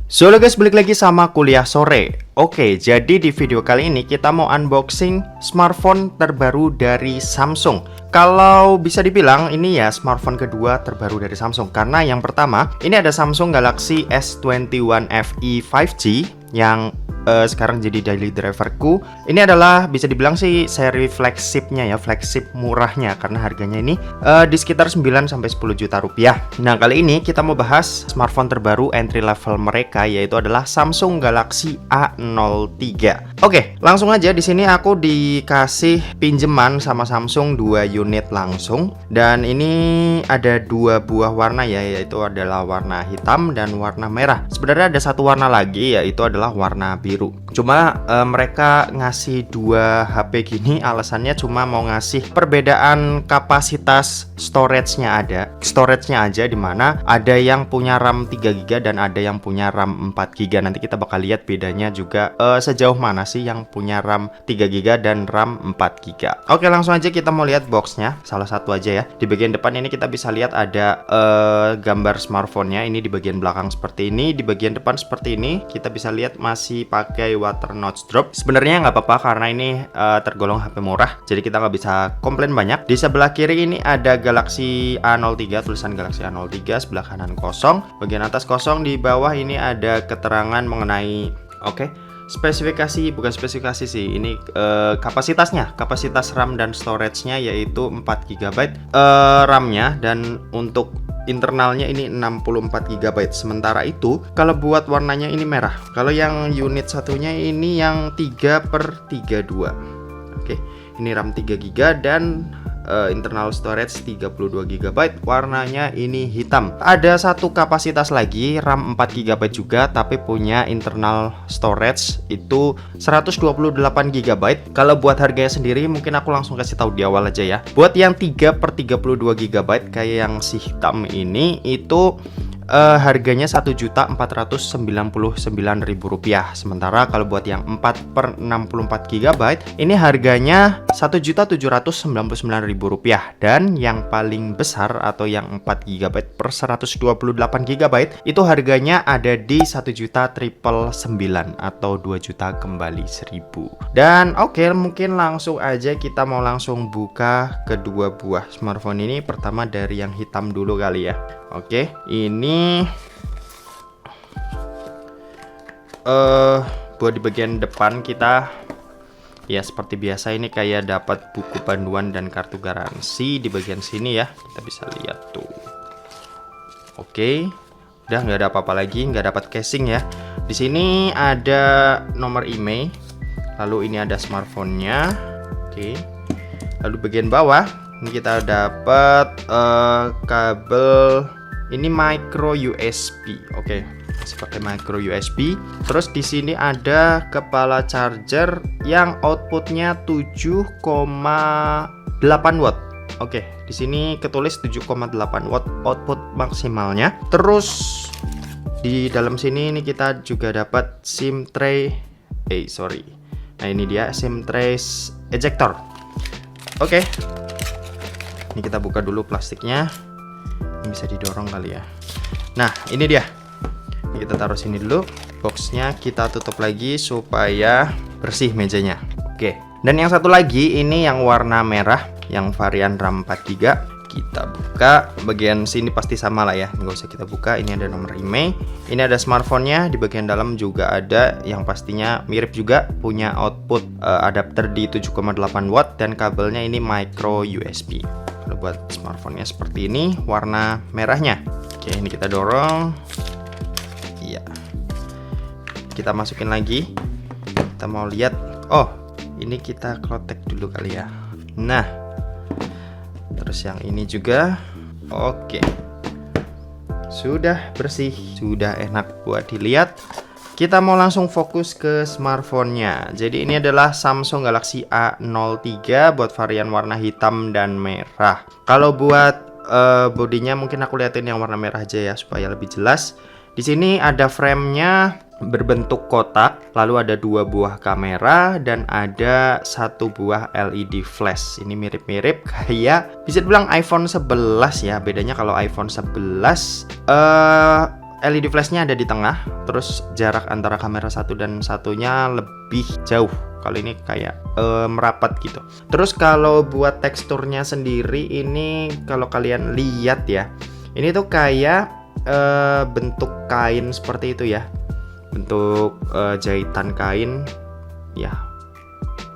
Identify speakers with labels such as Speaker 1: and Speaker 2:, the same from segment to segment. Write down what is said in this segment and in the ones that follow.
Speaker 1: Halo guys, balik lagi sama Kuliah Sore. Oke, jadi di video kali ini kita mau unboxing smartphone terbaru dari Samsung. Kalau bisa dibilang ini ya smartphone kedua terbaru dari Samsung, karena yang pertama ini ada Samsung Galaxy S21 FE 5G yang sekarang jadi daily driverku. Ini adalah bisa dibilang sih seri flagshipnya ya, flagship murahnya, karena harganya ini di sekitar 9-10 juta rupiah. Nah, kali ini kita mau bahas smartphone terbaru entry level mereka, yaitu adalah Samsung Galaxy A03. Oke, langsung aja. Di sini aku dikasih pinjaman sama Samsung 2 unit langsung, dan ini ada 2 buah warna ya, yaitu adalah warna hitam dan warna merah. Sebenarnya ada satu warna lagi, yaitu adalah warna biru. Cuma mereka ngasih 2 HP gini alasannya cuma mau ngasih perbedaan kapasitas storage-nya aja, dimana ada yang punya RAM 3GB dan ada yang punya RAM 4GB. Nanti kita bakal lihat bedanya juga sejauh mana sih yang punya RAM 3GB dan RAM 4GB. Oke, langsung aja kita mau lihat boxnya. Salah satu aja ya. Di bagian depan ini kita bisa lihat ada gambar smartphone-nya. Ini di bagian belakang seperti ini, di bagian depan seperti ini. Kita bisa lihat masih pakai water notch drop. Sebenarnya nggak apa-apa karena ini tergolong HP murah, jadi kita nggak bisa komplain banyak. Di sebelah kiri ini ada Galaxy A03, tulisan Galaxy A03, sebelah kanan kosong, bagian atas kosong. Di bawah ini ada keterangan mengenai spesifikasi, bukan spesifikasi sih, ini kapasitasnya, kapasitas RAM dan storage-nya yaitu 4GB RAM-nya, dan untuk internalnya ini 64GB. Sementara itu kalau buat warnanya ini merah. Kalau yang unit satunya ini yang 3/32. Oke, ini RAM 3GB dan internal storage 32GB. Warnanya ini hitam. Ada satu kapasitas lagi, RAM 4GB juga, tapi punya internal storage itu 128GB. Kalau buat harganya sendiri mungkin aku langsung kasih tahu di awal aja ya. Buat yang 3/32GB kayak yang si hitam ini itu harganya Rp1.499.000. Sementara kalau buat yang 4/64GB ini harganya Rp1.799.000. Dan yang paling besar atau yang 4GB per 128GB itu harganya ada di Rp1.999.000 atau 2 juta kembali 1.000. Dan oke, mungkin langsung aja kita mau langsung buka kedua buah smartphone ini. Pertama dari yang hitam dulu kali ya. Oke, ini buat di bagian depan kita ya seperti biasa, ini kayak dapat buku panduan dan kartu garansi di bagian sini ya. Kita bisa lihat tuh. Oke, udah nggak ada apa-apa lagi, nggak dapat casing ya. Di sini ada nomor email, lalu ini ada smartphone-nya. Oke, lalu bagian bawah ini kita dapat kabel. Ini micro USB. Oke, seperti micro USB. Terus di sini ada kepala charger yang outputnya 7,8 watt. Oke, di sini ketulis 7,8 watt output maksimalnya. Terus di dalam sini ini kita juga dapat SIM tray. Nah, ini dia SIM tray ejector. Oke. Ini kita buka dulu plastiknya. Ini bisa didorong kali ya. Nah, ini dia. Ini kita taruh sini dulu. Boxnya kita tutup lagi supaya bersih mejanya. Oke. Dan yang satu lagi ini yang warna merah, yang varian RAM 4GB. Kita buka. Bagian sini pasti sama lah ya, nggak usah kita buka. Ini ada nomor email. Ini ada smartphone-nya. Di bagian dalam juga ada yang pastinya mirip juga, punya output adapter di 7,8 watt dan kabelnya ini micro USB. Kalau buat smartphone-nya seperti ini, warna merahnya. Oke, ini kita dorong. Iya. Kita masukin lagi. Kita mau lihat. Oh, ini kita klotek dulu kali ya. Nah, terus yang ini juga. Oke, sudah bersih, sudah enak buat dilihat. Kita mau langsung fokus ke smartphone-nya. Jadi ini adalah Samsung Galaxy A03 buat varian warna hitam dan merah. Kalau buat bodinya mungkin aku liatin yang warna merah aja ya supaya lebih jelas. Di sini ada frame-nya berbentuk kotak, lalu ada 2 buah kamera dan ada 1 buah LED flash. Ini mirip-mirip kayak bisa dibilang iPhone 11 ya. Bedanya kalau iPhone 11 LED flashnya ada di tengah, terus jarak antara kamera satu dan satunya lebih jauh. Kalau ini kayak merapat gitu. Terus kalau buat teksturnya sendiri ini kalau kalian lihat ya, ini tuh kayak bentuk kain seperti itu ya, bentuk jahitan kain ya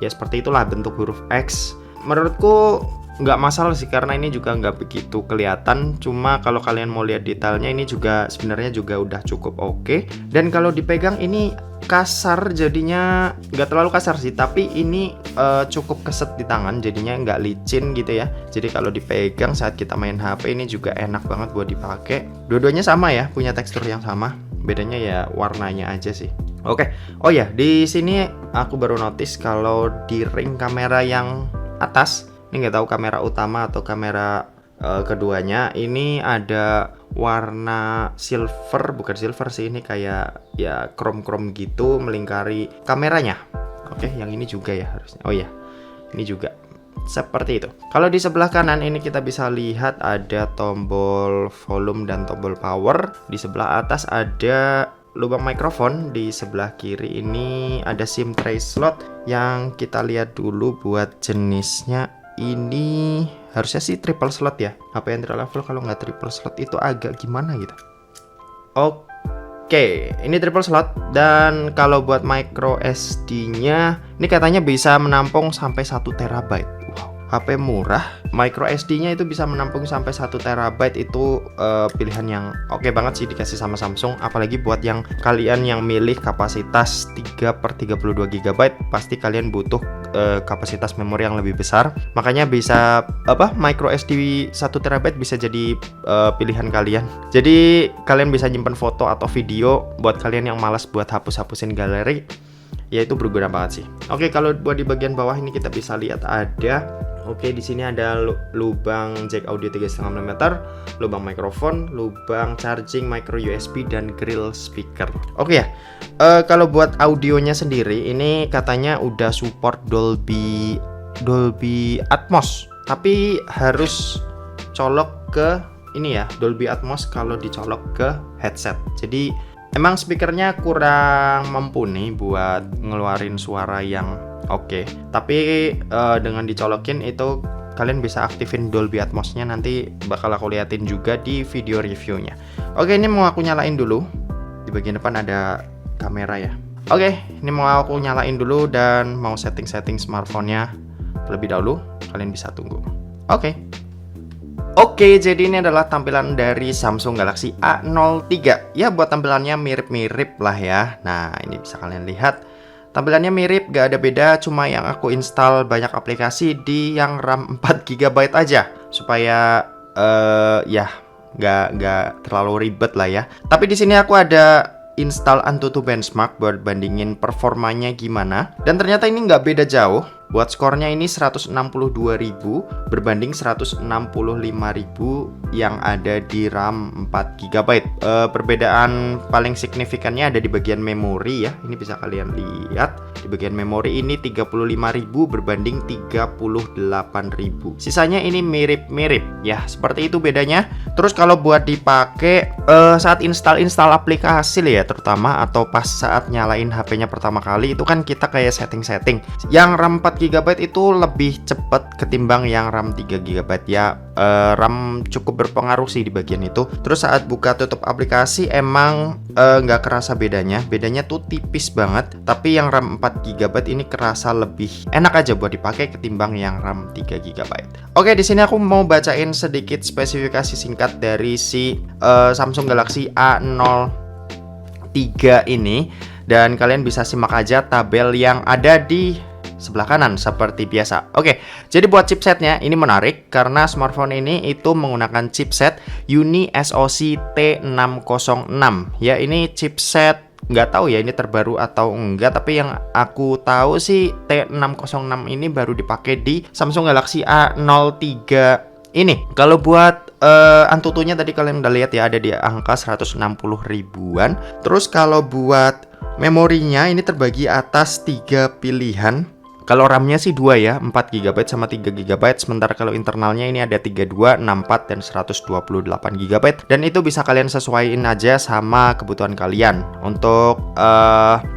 Speaker 1: seperti itulah bentuk huruf X. Menurutku nggak masalah sih karena ini juga nggak begitu kelihatan, cuma kalau kalian mau lihat detailnya ini juga sebenarnya juga udah cukup oke. Dan kalau dipegang ini kasar, jadinya nggak terlalu kasar sih, tapi ini cukup keset di tangan, jadinya nggak licin gitu ya. Jadi kalau dipegang saat kita main HP ini juga enak banget buat dipakai. Dua-duanya sama ya, punya tekstur yang sama, bedanya ya warnanya aja sih. Oke, oh ya di sini aku baru notice kalau di ring kamera yang atas, ini nggak tahu kamera utama atau kamera keduanya, ini ada warna silver, bukan silver sih, ini kayak ya chrome gitu melingkari kameranya. Oke, yang ini juga ya harusnya. Oh ya, ini juga seperti itu. Kalau di sebelah kanan ini kita bisa lihat ada tombol volume dan tombol power. Di sebelah atas ada lubang mikrofon, di sebelah kiri ini ada SIM tray slot yang kita lihat dulu buat jenisnya. Ini harusnya sih triple slot ya. HP entry level kalau nggak triple slot itu agak gimana gitu. Oke, ini triple slot. Dan kalau buat micro SD-nya ini katanya bisa menampung sampai 1 terabyte. Wow, HP murah, micro SD-nya itu bisa menampung sampai 1 terabyte. Itu pilihan yang oke banget sih dikasih sama Samsung. Apalagi buat yang kalian yang milih kapasitas 3/32 GB, pasti kalian butuh kapasitas memori yang lebih besar. Makanya bisa micro SD 1 terabyte bisa jadi pilihan kalian. Jadi kalian bisa nyimpen foto atau video buat kalian yang malas buat hapus-hapusin galeri. Ya itu berguna banget sih. Oke, kalau buat di bagian bawah ini kita bisa lihat ada di sini ada lubang jack audio 3,5 mm, lubang mikrofon, lubang charging micro USB dan grill speaker. Oke ya. Kalau buat audionya sendiri ini katanya udah support Dolby Atmos, tapi harus colok ke ini ya, Dolby Atmos kalau dicolok ke headset. Jadi emang speakernya kurang mumpuni buat ngeluarin suara yang oke. Tapi dengan dicolokin itu kalian bisa aktifin Dolby Atmos-nya, nanti bakal aku liatin juga di video reviewnya. Oke, ini mau aku nyalain dulu. Di bagian depan ada kamera ya. Oke, ini mau aku nyalain dulu dan mau setting-setting smartphone-nya terlebih dahulu. Kalian bisa tunggu. Oke, jadi ini adalah tampilan dari Samsung Galaxy A03. Ya, buat tampilannya mirip-mirip lah ya. Nah, ini bisa kalian lihat. Tampilannya mirip, gak ada beda. Cuma yang aku install banyak aplikasi di yang RAM 4 GB aja. Supaya, ya, gak terlalu ribet lah ya. Tapi di sini aku ada install Antutu Benchmark buat bandingin performanya gimana. Dan ternyata ini nggak beda jauh. Buat skornya ini 162.000 berbanding 165.000 yang ada di RAM 4 GB. Perbedaan paling signifikannya ada di bagian memori ya. Ini bisa kalian lihat. Di bagian memori ini 35.000 berbanding 38.000. Sisanya ini mirip-mirip. Ya, seperti itu bedanya. Terus kalau buat dipakai saat install aplikasi ya terutama, atau pas saat nyalain HP-nya pertama kali, itu kan kita kayak setting-setting. Yang RAM 4 GB itu lebih cepat ketimbang yang RAM 3 GB ya. RAM cukup berpengaruh sih di bagian itu. Terus saat buka tutup aplikasi emang nggak kerasa bedanya. Bedanya tuh tipis banget. Tapi yang RAM 4 GB ini kerasa lebih enak aja buat dipakai ketimbang yang RAM 3 GB. Oke, di sini aku mau bacain sedikit spesifikasi singkat dari si Samsung Galaxy A03 ini, dan kalian bisa simak aja tabel yang ada di sebelah kanan seperti biasa. Oke, jadi buat chipsetnya ini menarik karena smartphone ini itu menggunakan chipset Uni SoC T606. Ya, ini chipset nggak tahu ya ini terbaru atau enggak, tapi yang aku tahu sih T606 ini baru dipakai di Samsung Galaxy A03 ini. Kalau buat Antutunya tadi kalian udah lihat ya, ada di angka 160 ribuan. Terus kalau buat memorinya ini terbagi atas 3 pilihan. Kalau RAM-nya sih 2 ya, 4 GB sama 3 GB. Sementara kalau internalnya ini ada 32, 64, dan 128 GB. Dan itu bisa kalian sesuaiin aja sama kebutuhan kalian. Untuk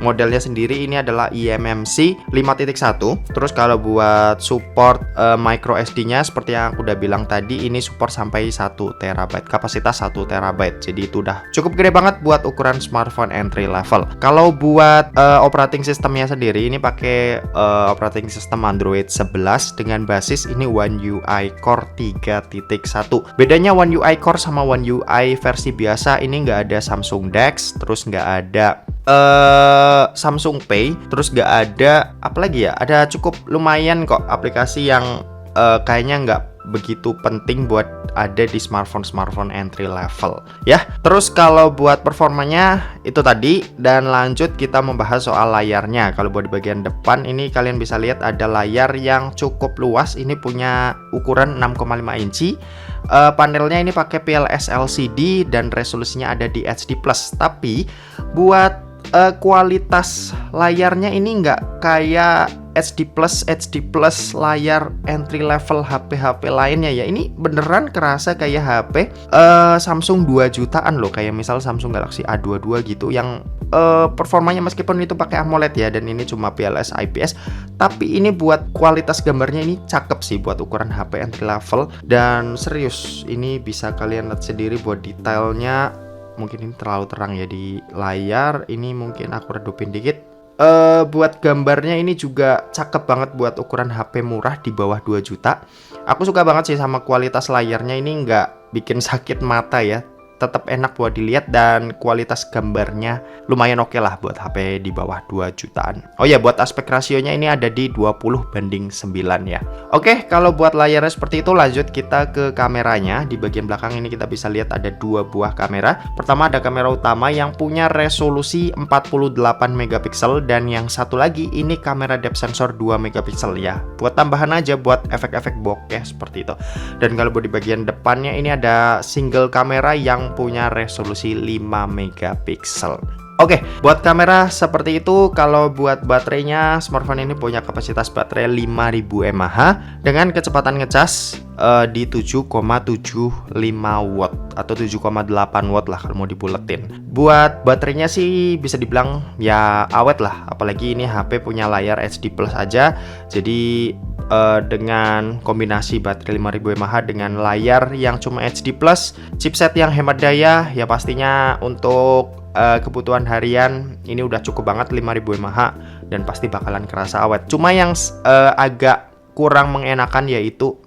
Speaker 1: modelnya sendiri ini adalah eMMC 5.1. Terus kalau buat support micro SD-nya seperti yang aku udah bilang tadi, ini support sampai 1 TB, kapasitas 1 TB. Jadi itu udah cukup gede banget buat ukuran smartphone entry level. Kalau buat operating systemnya sendiri ini pakai operating system Android 11 dengan basis ini One UI Core 3.1. Bedanya One UI Core sama One UI versi biasa, ini nggak ada Samsung DeX, terus nggak ada Samsung Pay, terus nggak ada apa lagi ya, ada cukup lumayan kok aplikasi yang kayaknya nggak begitu penting buat ada di smartphone entry level ya. Terus kalau buat performanya itu tadi, dan lanjut kita membahas soal layarnya. Kalau buat di bagian depan ini kalian bisa lihat ada layar yang cukup luas, ini punya ukuran 6,5 inci. Panelnya ini pakai PLS LCD dan resolusinya ada di HD+. Tapi buat kualitas layarnya ini nggak kayak HD Plus layar entry level HP lainnya ya. Ini beneran kerasa kayak HP Samsung 2 jutaan loh, kayak misal Samsung Galaxy A22 gitu, yang performanya meskipun itu pakai AMOLED ya, dan ini cuma PLS IPS, tapi ini buat kualitas gambarnya ini cakep sih buat ukuran HP entry level. Dan serius, ini bisa kalian lihat sendiri buat detailnya. Mungkin ini terlalu terang ya di layar, ini mungkin aku redupin dikit. Buat gambarnya ini juga cakep banget buat ukuran HP murah di bawah 2 juta. Aku suka banget sih sama kualitas layarnya, ini nggak bikin sakit mata ya, tetap enak buat dilihat, dan kualitas gambarnya lumayan oke lah buat HP di bawah 2 jutaan. Oh ya, buat aspek rasionya ini ada di 20:9 ya. Oke, kalau buat layarnya seperti itu, lanjut kita ke kameranya. Di bagian belakang ini kita bisa lihat ada 2 buah kamera. Pertama ada kamera utama yang punya resolusi 48 megapiksel, dan yang satu lagi ini kamera depth sensor 2 megapiksel ya. Buat tambahan aja buat efek-efek bokeh seperti itu. Dan kalau buat di bagian depannya ini ada single kamera yang punya resolusi 5 megapiksel. Oke, buat kamera seperti itu. Kalau buat baterainya, smartphone ini punya kapasitas baterai 5000 mAh dengan kecepatan ngecas di 7,75 watt atau 7,8 watt lah kalau mau dibuletin. Buat baterainya sih bisa dibilang ya awet lah, apalagi ini HP punya layar HD Plus aja. Jadi dengan kombinasi baterai 5000 mAh dengan layar yang cuma HD Plus, chipset yang hemat daya, ya pastinya untuk kebutuhan harian ini udah cukup banget 5000 mAh, dan pasti bakalan kerasa awet. Cuma yang agak kurang mengenakan yaitu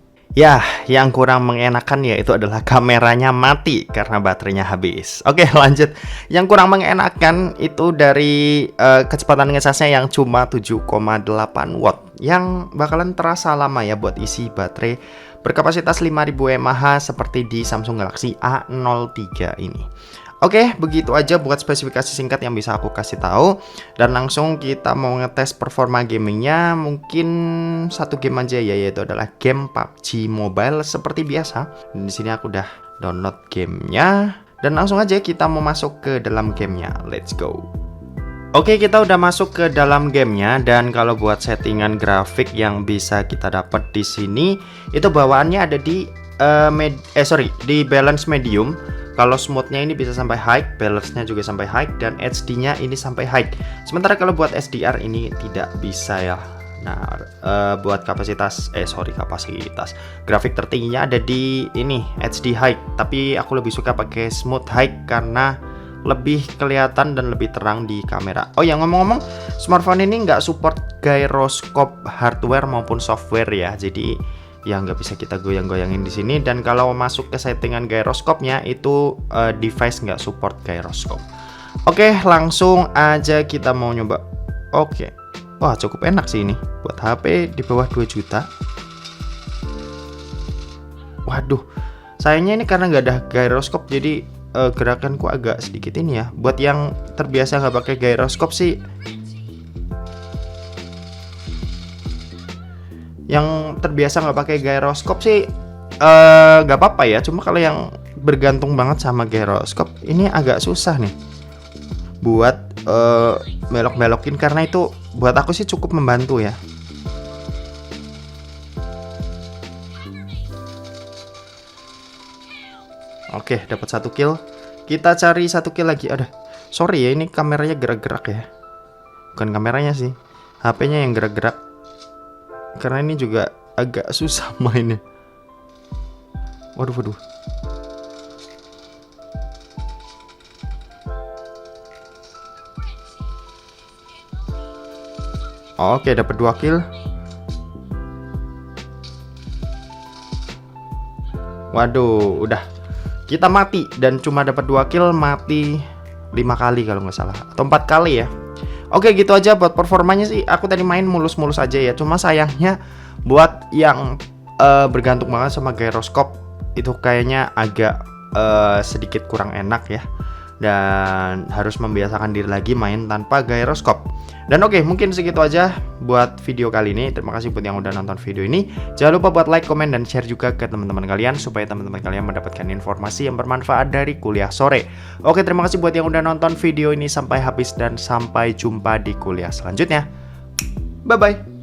Speaker 1: adalah kameranya mati karena baterainya habis. Oke, lanjut. Yang kurang mengenakan itu dari kecepatan ngecasnya yang cuma 7,8 watt, yang bakalan terasa lama ya buat isi baterai berkapasitas 5000 mAh seperti di Samsung Galaxy A03 ini. Oke, begitu aja buat spesifikasi singkat yang bisa aku kasih tahu, dan langsung kita mau ngetes performa gamingnya. Mungkin satu game aja ya, yaitu adalah game PUBG Mobile seperti biasa. Dan di sini aku udah download gamenya, dan langsung aja kita mau masuk ke dalam gamenya. Let's go. Oke, kita udah masuk ke dalam gamenya, dan kalau buat settingan grafik yang bisa kita dapat di sini itu bawaannya ada di di balance medium. Kalau smoothnya ini bisa sampai high, balance-nya juga sampai high, dan HD-nya ini sampai high. Sementara kalau buat SDR ini tidak bisa ya. Nah, buat kapasitas grafik tertingginya ada di ini HD high, tapi aku lebih suka pakai smooth high karena lebih kelihatan dan lebih terang di kamera. Oh ya, ngomong-ngomong, smartphone ini nggak support gyroscope hardware maupun software ya, jadi ya nggak bisa kita goyang-goyangin di sini. Dan kalau masuk ke settingan gyroscope-nya itu device nggak support gyroscope. Oke, langsung aja kita mau nyoba. Oke, wah cukup enak sih ini buat HP di bawah 2 juta. Waduh, sayangnya ini karena nggak ada gyroscope, jadi gerakanku agak sedikit ini ya. Buat yang terbiasa nggak pakai gyroscope sih, nggak pakai gyroscope sih nggak apa-apa ya. Cuma kalau yang bergantung banget sama gyroscope ini agak susah nih buat belok-belokin, karena itu buat aku sih cukup membantu ya. Oke, dapat 1 kill. Kita cari 1 kill lagi. Ada. Sorry ya, ini kameranya gerak-gerak ya. Bukan kameranya sih, HP-nya yang gerak-gerak. Karena ini juga agak susah mainnya. Waduh, waduh. Oke, dapat 2 kill. Waduh, udah. Kita mati dan cuma dapat 2 kill, mati 5 kali kalau nggak salah, atau 4 kali ya. Oke, gitu aja buat performanya sih. Aku tadi main mulus-mulus aja ya. Cuma sayangnya buat yang bergantung banget sama gyroskop itu kayaknya agak sedikit kurang enak ya. Dan harus membiasakan diri lagi main tanpa gyroskop. Dan oke, mungkin segitu aja buat video kali ini. Terima kasih buat yang udah nonton video ini. Jangan lupa buat like, komen, dan share juga ke teman-teman kalian supaya teman-teman kalian mendapatkan informasi yang bermanfaat dari kuliah sore. Oke, terima kasih buat yang udah nonton video ini sampai habis dan sampai jumpa di kuliah selanjutnya. Bye-bye.